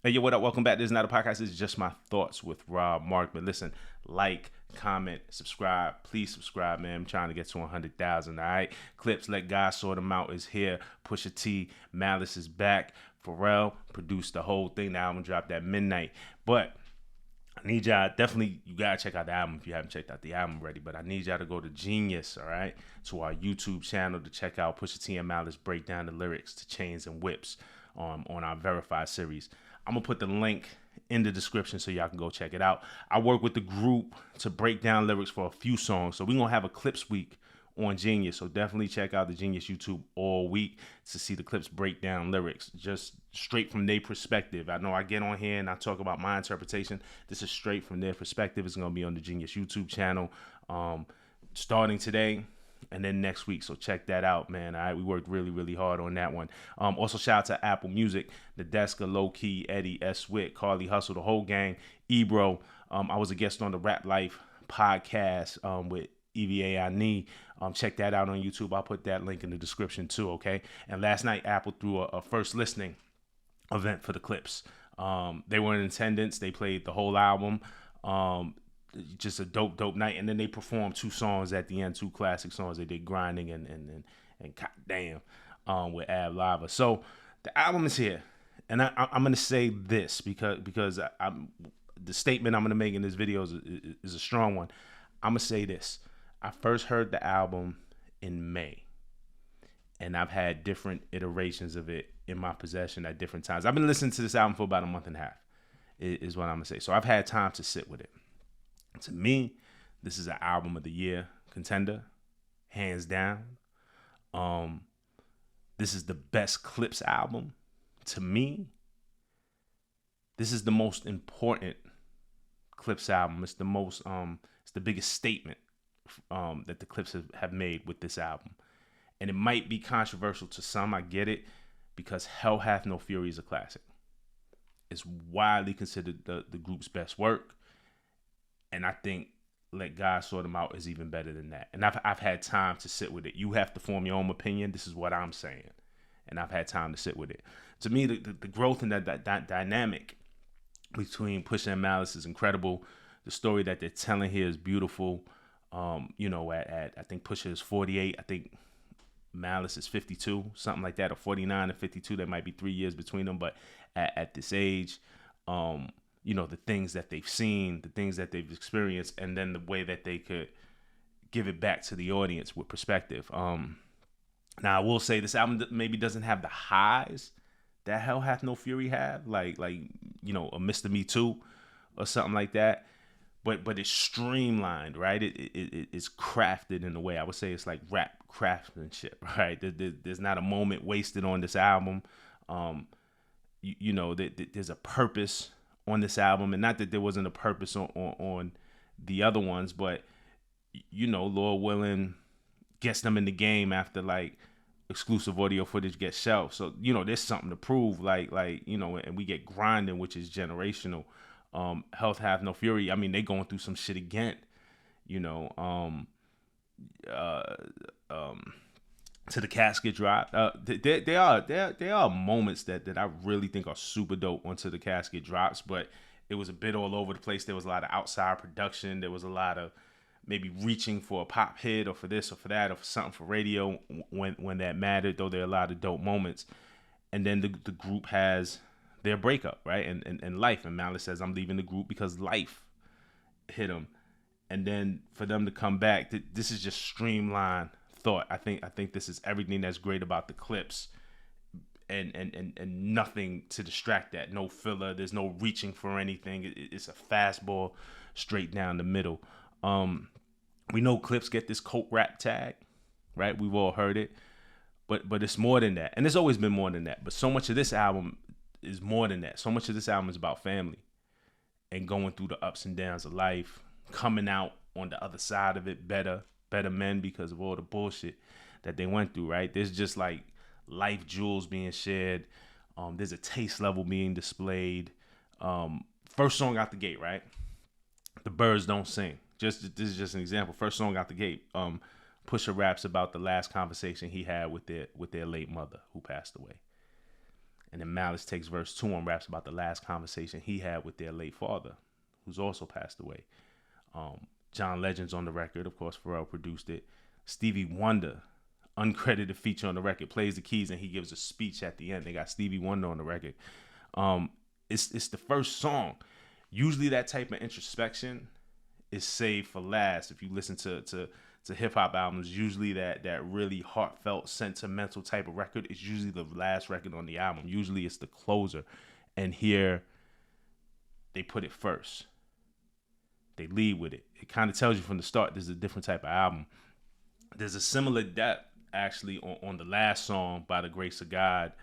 Hey, yo, what up? Welcome back. This is not a podcast. This is just my thoughts with Rob Markman. Listen, like, comment, subscribe. Please subscribe, man. I'm trying to get to 100,000, all right? Clipse, Let God Sort Them Out is here. Pusha T, Malice is back. Pharrell produced the whole thing. The album dropped at midnight. But I need y'all, definitely, you gotta check out the album if you haven't checked out the album already. But I need y'all to go to Genius, all right? To our YouTube channel to check out Pusha T and Malice break down the lyrics to Chains and Whips on our Verified series. I'm gonna put the link in the description so y'all can go check it out. I work with the group to break down lyrics for a few songs. So we're gonna have a Clipse week on Genius. So definitely check out the Genius YouTube all week to see the Clipse break down lyrics just straight from their perspective. I know I get on here and I talk about my interpretation. This is straight from their perspective. It's gonna be on the Genius YouTube channel starting today and then next week. So check that out, man. All right, we worked really, really hard on that one. Also, shout out to Apple Music, the Deska, Low Key, Eddie, S. Wick, Carly Hustle, the whole gang, Ebro. I was a guest on the Rap Life podcast with EVA I Need. Check that out on YouTube. I'll put that link in the description too, okay? And last night, Apple threw a first listening event for the Clipse. They were in attendance. They played the whole album. Just a dope night. And then they performed two songs at the end, two classic songs. They did Grinding and Goddamn with Ab Lava. So the album is here. And I'm going to say this because the statement I'm going to make in this video is a strong one. I'm going to say this. I first heard the album in May. And I've had different iterations of it in my possession at different times. I've been listening to this album for about a month and a half, is what I'm going to say. So I've had time to sit with it. To me, this is an album of the year contender, hands down. This is the best Clipse album. To me, this is the most important Clipse album. It's the most, it's the biggest statement that the Clipse have made with this album. And it might be controversial to some, I get it, because Hell Hath No Fury is a classic. It's widely considered the group's best work. And I think Let God Sort Them Out is even better than that. And I've had time to sit with it. You have to form your own opinion. This is what I'm saying. And I've had time to sit with it. To me, the growth in that dynamic between Pusha and Malice is incredible. The story that they're telling here is beautiful. At I think Pusha is 48. I think Malice is 52, something like that, or 49 and 52. There might be 3 years between them. But at this age, the things that they've seen, the things that they've experienced, and then the way that they could give it back to the audience with perspective. Now, I will say this album maybe doesn't have the highs that Hell Hath No Fury have, like a Mr. Me Too or something like that. But it's streamlined, right? It's crafted in a way. I would say it's like rap craftsmanship, right? There's not a moment wasted on this album. There's a purpose on this album, and not that there wasn't a purpose on the other ones, but Lord willing, gets them in the game after like exclusive audio footage gets shelved. So there's something to prove, and we get Grinding, which is generational. Health Have No Fury. I mean, they going through some shit again. To the Casket Drop. There are moments that I really think are super dope onto the Casket Drops, but it was a bit all over the place. There was a lot of outside production. There was a lot of maybe reaching for a pop hit or for this or for that or for something for radio when that mattered, though there are a lot of dope moments. And then the group has their breakup, right? And life. And Malice says, I'm leaving the group because life hit him. And then for them to come back, this is just streamlined thought. I think this is everything that's great about the Clipse, and nothing to distract that. No filler. There's no reaching for anything. It's a fastball straight down the middle. We know Clipse get this coke rap tag, right? We've all heard it, but it's more than that, and it's always been more than that. But so much of this album is more than that. So much of this album is about family and going through the ups and downs of life, coming out on the other side of it better men because of all the bullshit that they went through, right? There's just like life jewels being shared. There's a taste level being displayed. First song out the gate, right? The Birds Don't Sing. This is just an example. First song out the gate. Pusha raps about the last conversation he had with their late mother who passed away. And then Malice takes verse 2 and raps about the last conversation he had with their late father, who's also passed away. John Legend's on the record. Of course, Pharrell produced it. Stevie Wonder, uncredited feature on the record, plays the keys and he gives a speech at the end. They got Stevie Wonder on the record. It's the first song. Usually that type of introspection is saved for last. If you listen to hip hop albums, usually that really heartfelt, sentimental type of record is usually the last record on the album. Usually it's the closer. And here they put it first. They lead with it. It kind of tells you from the start there's a different type of album. There's a similar depth actually on the last song, By the Grace of God,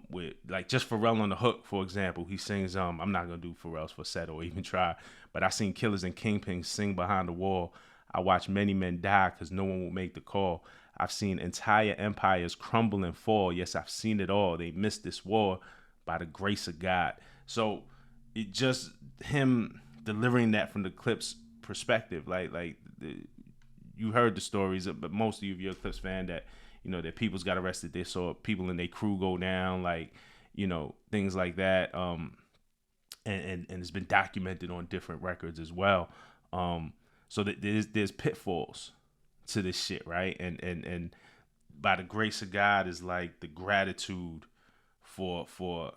with like just Pharrell on the hook, for example. He sings, I'm not gonna do Pharrell's falsetto or even try, but I seen killers and kingpins sing behind the wall. I watched many men die because no one will make the call. I've seen entire empires crumble and fall. Yes, I've seen it all. They missed this war by the grace of God. So it just him delivering that from the Clipse perspective, you heard the stories, but most of you, if you're a Clipse fan, that their peoples got arrested. They saw people in their crew go down, things like that. And it's been documented on different records as well. So that there's pitfalls to this shit, right? And by the grace of God is like the gratitude for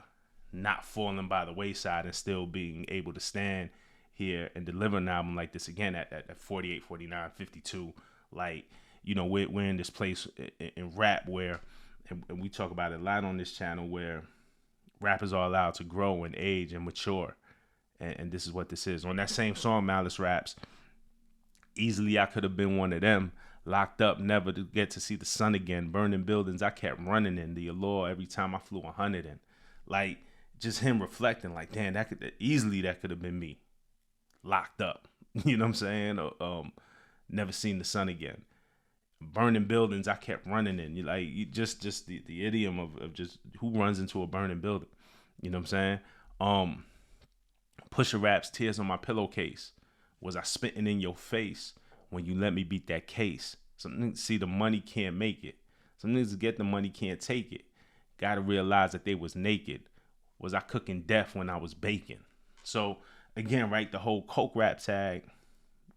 not falling by the wayside and still being able to stand here and deliver an album like this again at 48, 49, 52. We're in this place in rap where, and we talk about it a lot on this channel, where rappers are allowed to grow and age and mature. And this is what this is. On that same song, Malice raps, easily I could have been one of them, locked up, never to get to see the sun again, burning buildings I kept running in, the allure every time I flew 100 in. Just him reflecting, damn, that could have been me, locked up. You know what I'm saying? Never seen the sun again. Burning buildings I kept running in. Just the idiom of just who runs into a burning building. You know what I'm saying? Pusha raps, tears on my pillowcase. Was I spitting in your face when you let me beat that case? Some niggas see the money can't make it. Some niggas get the money can't take it. Gotta realize that they was naked. Was I cooking death when I was baking? So again, right, the whole coke rap tag,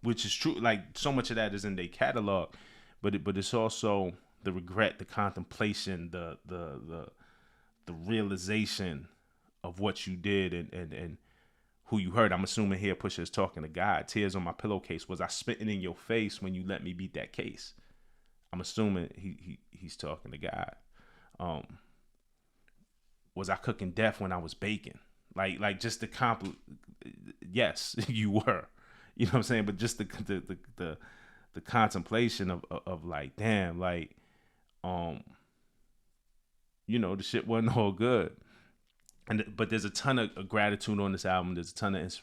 which is true, so much of that is in their catalog, but it's also the regret, the contemplation, the realization of what you did and who you hurt. I'm assuming here Pusha is talking to God. Tears on my pillowcase. Was I spitting in your face when you let me beat that case? I'm assuming he's talking to God. Was I cooking death when I was baking? Just the yes, you were. You know what I'm saying? But just the contemplation of damn, the shit wasn't all good. But there's a ton of gratitude on this album. There's a ton of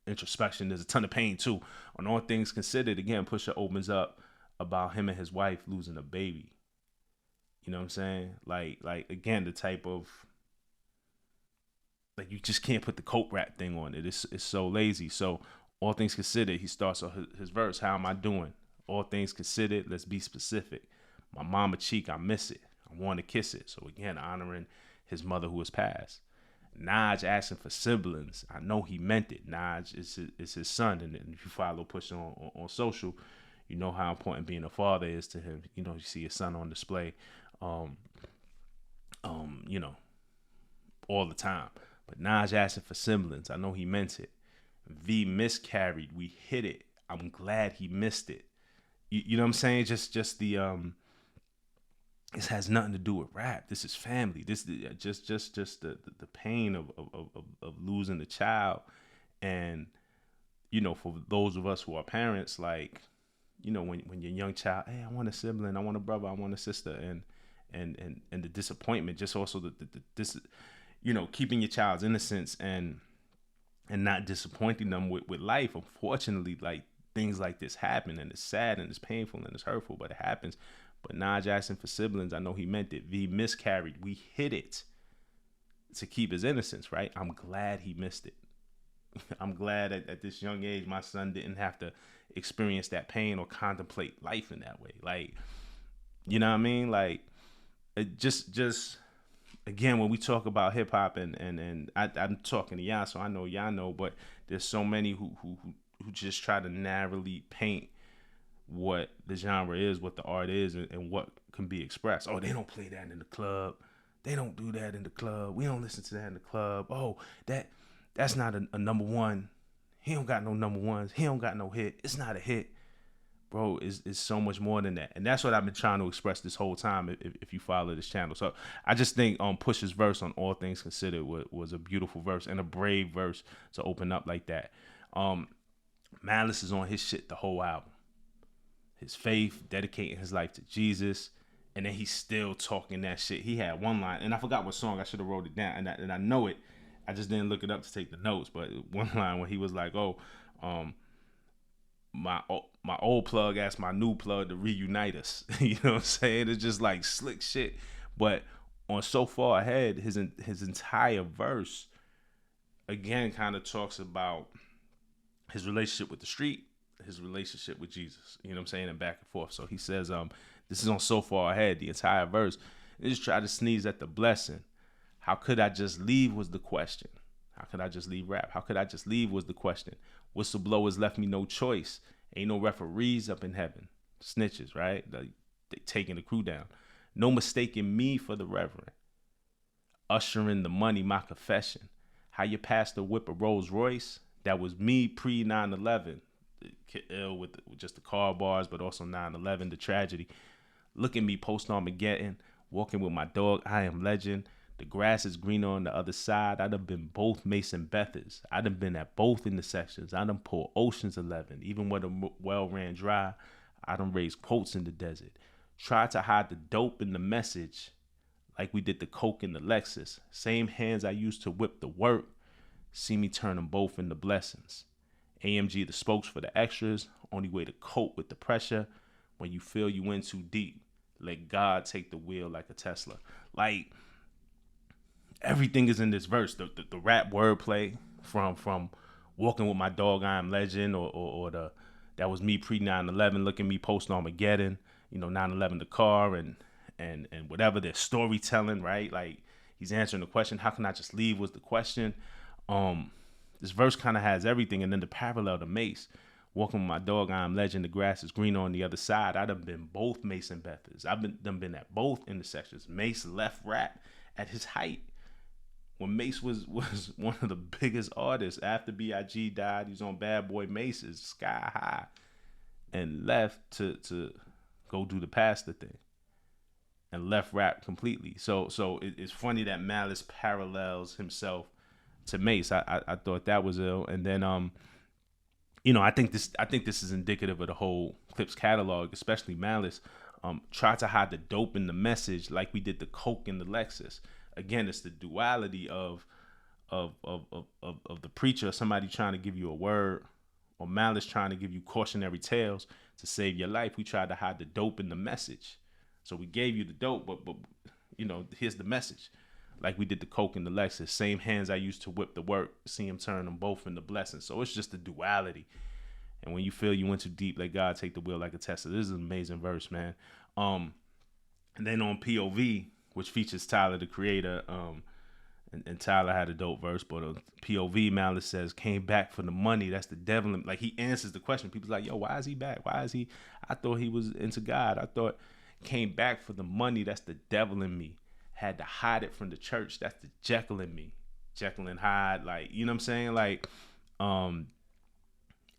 introspection. There's a ton of pain too. On All Things Considered, again, Pusha opens up about him and his wife losing a baby. You know what I'm saying? Again, the type of you just can't put the coke rap thing on it. It's so lazy. So All Things Considered, he starts on his verse. How am I doing? All things considered, let's be specific. My mama cheek, I miss it. I want to kiss it. So again, honoring his mother who has passed. Naj asking for siblings. I know he meant it. Naj is his son. And if you follow Pusha on social, you know how important being a father is to him. You see his son on display, all the time. But Naj asking for siblings. I know he meant it. V miscarried. We hit it. I'm glad he missed it. You know what I'm saying? Just the this has nothing to do with rap. This is family. This just the pain of losing a child, and for those of us who are parents, when your young child, hey, I want a sibling, I want a brother, I want a sister, and the disappointment, just also this, keeping your child's innocence and not disappointing them with life. Unfortunately, things like this happen, and it's sad and it's painful and it's hurtful, but it happens. But Naj asking for siblings, I know he meant it. V miscarried. We hit it to keep his innocence, right? I'm glad he missed it. I'm glad at this young age my son didn't have to experience that pain or contemplate life in that way. You know what I mean? It just again, when we talk about hip hop, I'm talking to y'all, so I know y'all know, but there's so many who just try to narrowly paint what the genre is, what the art is, and what can be expressed. Oh, they don't play that in the club. They don't do that in the club. We don't listen to that in the club. Oh, that's not a number one. He don't got no number ones. He don't got no hit. It's not a hit. Bro, is so much more than that. And that's what I've been trying to express this whole time if you follow this channel. So I just think Pusha's verse on All Things Considered was a beautiful verse and a brave verse to open up like that. Malice is on his shit the whole album. His faith, dedicating his life to Jesus, and then he's still talking that shit. He had one line, and I forgot what song. I should have wrote it down, and I know it. I just didn't look it up to take the notes. But one line when he was like, "Oh, my old plug asked my new plug to reunite us." You know what I'm saying? It's just like slick shit. But on So Far Ahead, his entire verse again kind of talks about his relationship with the street, his relationship with Jesus. You know what I'm saying? And back and forth. So he says, this is on So Far Ahead, the entire verse. They just try to sneeze at the blessing. How could I just leave was the question. How could I just leave rap? How could I just leave was the question. Whistleblowers left me no choice. Ain't no referees up in heaven. Snitches, right? They taking the crew down. No mistaking me for the reverend. Ushering the money, my confession. How your pastor whip a Rolls Royce? That was me pre 9/11. Ill with just the car bars, but also 9/11, the tragedy. Look at me post Armageddon, walking with my dog, I am legend. The grass is greener on the other side. I done been both Mason Bethers. I done been at both intersections. I done pulled Ocean's 11. Even when the well ran dry, I done raised quotes in the desert. Tried to hide the dope in the message like we did the coke in the Lexus. Same hands I used to whip the work. See me turn them both into blessings. AMG the spokes for the extras. Only way to cope with the pressure. When you feel you went too deep, let God take the wheel like a Tesla. Like, everything is in this verse. The rap wordplay from walking with my dog, I am legend, or the that was me pre 9/11. Look at me post Armageddon. 9/11 the car and whatever. Their storytelling, right? Like, he's answering the question. How can I just leave was the question. This verse kind of has everything, and then the parallel to Mace. Walking with my dog, I am legend. The grass is greener on the other side. I'd have been both Mason Bethers. I've been at both intersections. Mace left rap at his height. When Mace was one of the biggest artists after B.I.G. died, he was on Bad Boy Mace's Sky High, and left to go do the pastor thing, and left rap completely. So it's funny that Malice parallels himself to Mace. I thought that was ill, and then I think this is indicative of the whole Clipse catalog, especially Malice. Try to hide the dope in the message like we did the coke in the Lexus. Again, it's the duality of the preacher, somebody trying to give you a word, or Malice trying to give you cautionary tales to save your life. We tried to hide the dope in the message. So we gave you the dope, but here's the message. Like we did the coke in the Lexus. Same hands I used to whip the work. See him turn them both into blessings. So it's just the duality. And when you feel you went too deep, let God take the wheel like a Tesla. This is an amazing verse, man. And then on POV, which features Tyler, the Creator, and Tyler had a dope verse, but POV, Malice says, came back for the money. That's the devil. Like, he answers the question. People's like, yo, why is he back? Why is he? I thought he was into God. I thought came back for the money. That's the devil in me. Had to hide it from the church. That's the Jekyll in me. Jekyll and Hyde. Like, you know what I'm saying? Like,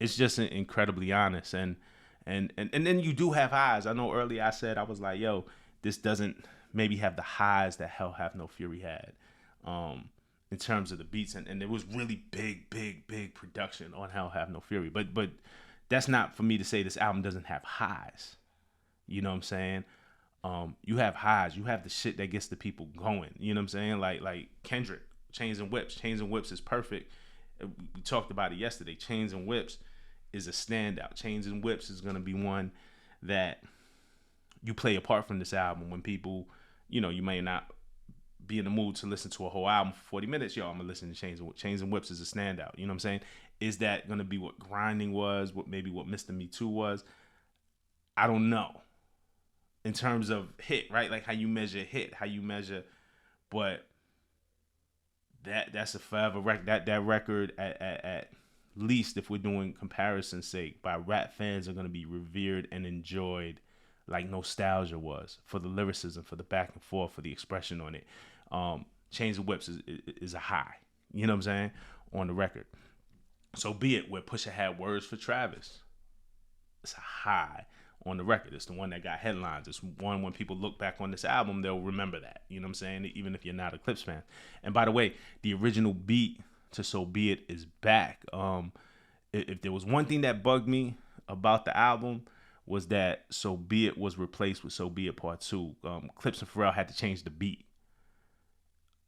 it's just incredibly honest. And then you do have highs. I know earlier I said, I was like, yo, this doesn't maybe have the highs that Hell Have No Fury had, in terms of the beats, and it was really big production on Hell Have No Fury. But that's not for me to say this album doesn't have highs. You know what I'm saying? You have highs. You have the shit that gets the people going. You know what I'm saying? Like Kendrick, Chains and Whips. Chains and Whips is perfect. We talked about it yesterday. Chains and Whips is a standout. Chains and Whips is gonna be one that you play apart from this album when people, you may not be in the mood to listen to a whole album for 40 minutes. Yo, I'm gonna listen to Chains and Whips. Chains and Whips is a standout. You know what I'm saying? Is that gonna be what Grinding was? What Mr. Me Too was? I don't know. In terms of hit, right? Like how you measure hit, how you measure but that's a forever record. That record at least, if we're doing comparison's sake, by rap fans are gonna be revered and enjoyed like Nostalgia was, for the lyricism, for the back and forth, for the expression on it. Chains and Whips is a high. You know what I'm saying? On the record. So Be It, where Pusha had words for Travis. It's a high on the record. It's the one that got headlines. It's one when people look back on this album, they'll remember that. You know what I'm saying? Even if you're not a Clipse fan. And by the way, the original beat to So Be It is back. If there was one thing that bugged me about the album, was that So Be It was replaced with So Be It Part 2. Clipse and Pharrell had to change the beat.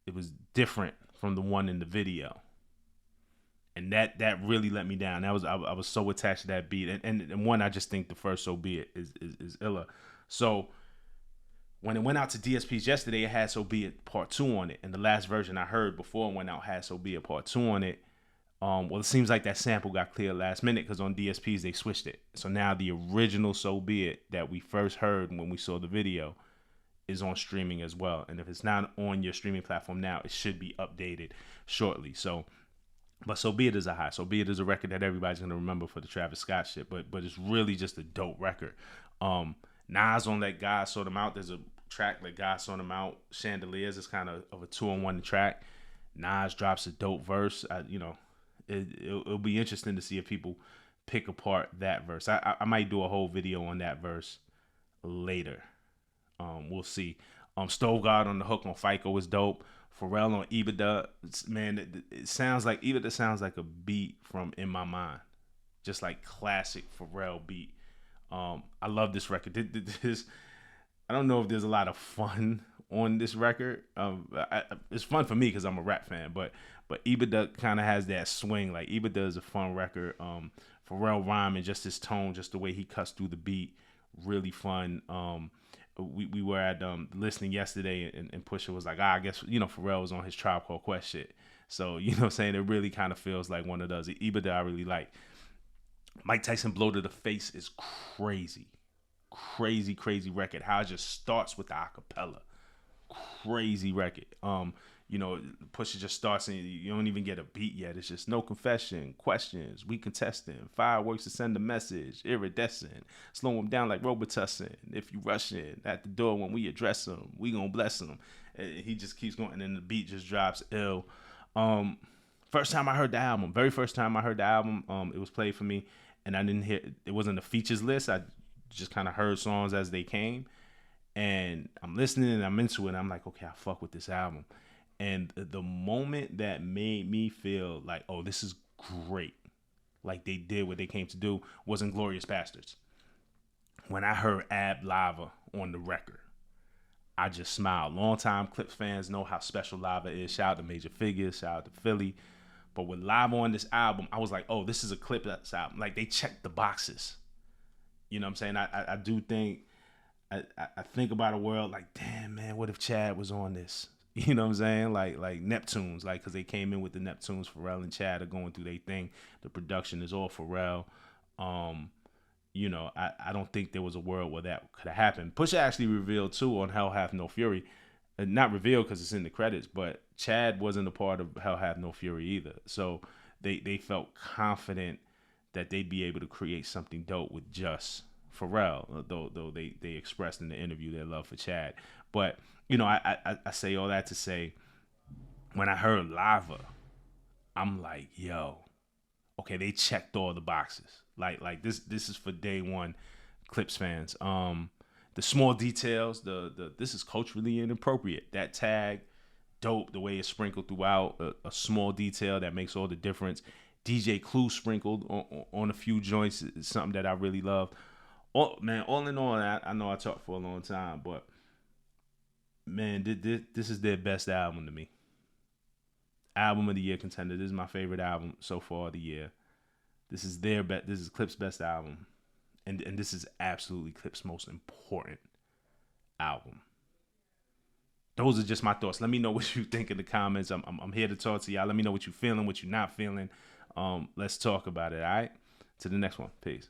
It was different from the one in the video. And that really let me down. I was so attached to that beat. And one, I just think the first So Be It is illa. So when it went out to DSPs yesterday, it had So Be It Part 2 on it. And the last version I heard before it went out had So Be It Part 2 on it. Well, it seems like that sample got cleared last minute because on DSPs they switched it. So now the original So Be It that we first heard when we saw the video is on streaming as well. And if it's not on your streaming platform now, it should be updated shortly. But So Be It is a high. So Be It is a record that everybody's gonna remember for the Travis Scott shit. But it's really just a dope record. Nas on Let God Sort Him Out. There's a track Let God Sort Him Out. Chandeliers is kind of a 2-on-1 track. Nas drops a dope verse. It'll be interesting to see if people pick apart that verse. I might do a whole video on that verse later. We'll see. Stove God on the hook on FICO is dope. Pharrell on Ibada, man, it sounds like Ibada sounds like a beat from In My Mind, just like classic Pharrell beat. I love this record. I don't know if there's a lot of fun on this record. It's fun for me because I'm a rap fan, but Ibada kind of has that swing. Like Ibada is a fun record. Pharrell rhyming, just his tone, just the way he cuts through the beat, really fun. We were at listening yesterday, and Pusha was like, I guess, Pharrell was on his Tribe Called Quest shit. So, you know what I'm saying? It really kind of feels like one of those. Ibada I really like. Mike Tyson Blow to the Face is crazy. Crazy record. How it just starts with the acapella. Crazy record. Pusha just starts and you don't even get a beat yet. It's just no confession, questions, we contesting, fireworks to send a message, iridescent, slow them down like Robitussin. If you rushing at the door when we address them, we gonna bless them. And he just keeps going, and then the beat just drops ill. First time I heard the album, very first time I heard the album, it was played for me, and I didn't hear it wasn't a features list. I just kind of heard songs as they came, and I'm listening and I'm into it. And I'm like, okay, I fuck with this album. And the moment that made me feel like, oh, this is great, like they did what they came to do, was Inglorious Bastards. When I heard Ab Lava on the record, I just smiled. Longtime Clipse fans know how special Lava is. Shout out to Major Figures, shout out to Philly. But with Lava on this album, I was like, oh, this is a Clipse album. Like, they checked the boxes. You know what I'm saying? I do think, I think about a world like, damn, man, what if Chad was on this? You know what I'm saying? Like Neptunes, like, because they came in with the Neptunes. Pharrell and Chad are going through their thing. The production is all Pharrell. I don't think there was a world where that could have happened. Pusha actually revealed, too, on Hell Hath No Fury. Not revealed because it's in the credits, but Chad wasn't a part of Hell Hath No Fury either. So they felt confident that they'd be able to create something dope with just Pharrell, though they expressed in the interview their love for Chad. But I say all that to say, when I heard Lava, I'm like, yo, okay, they checked all the boxes. Like this is for day one Clipse fans. The small details, the this is culturally inappropriate. That tag, dope. The way it's sprinkled throughout, a small detail that makes all the difference. DJ Clue sprinkled on a few joints is something that I really love. All in all, I know I talked for a long time, but man, this is their best album to me. Album of the year contender. This is my favorite album so far of the year. This is this is Clip's best album, and this is absolutely Clip's most important album. Those are just my thoughts. Let me know what you think in the comments. I'm here to talk to y'all. Let me know what you're feeling, what you're not feeling. Let's talk about it. All right. To the next one. Peace.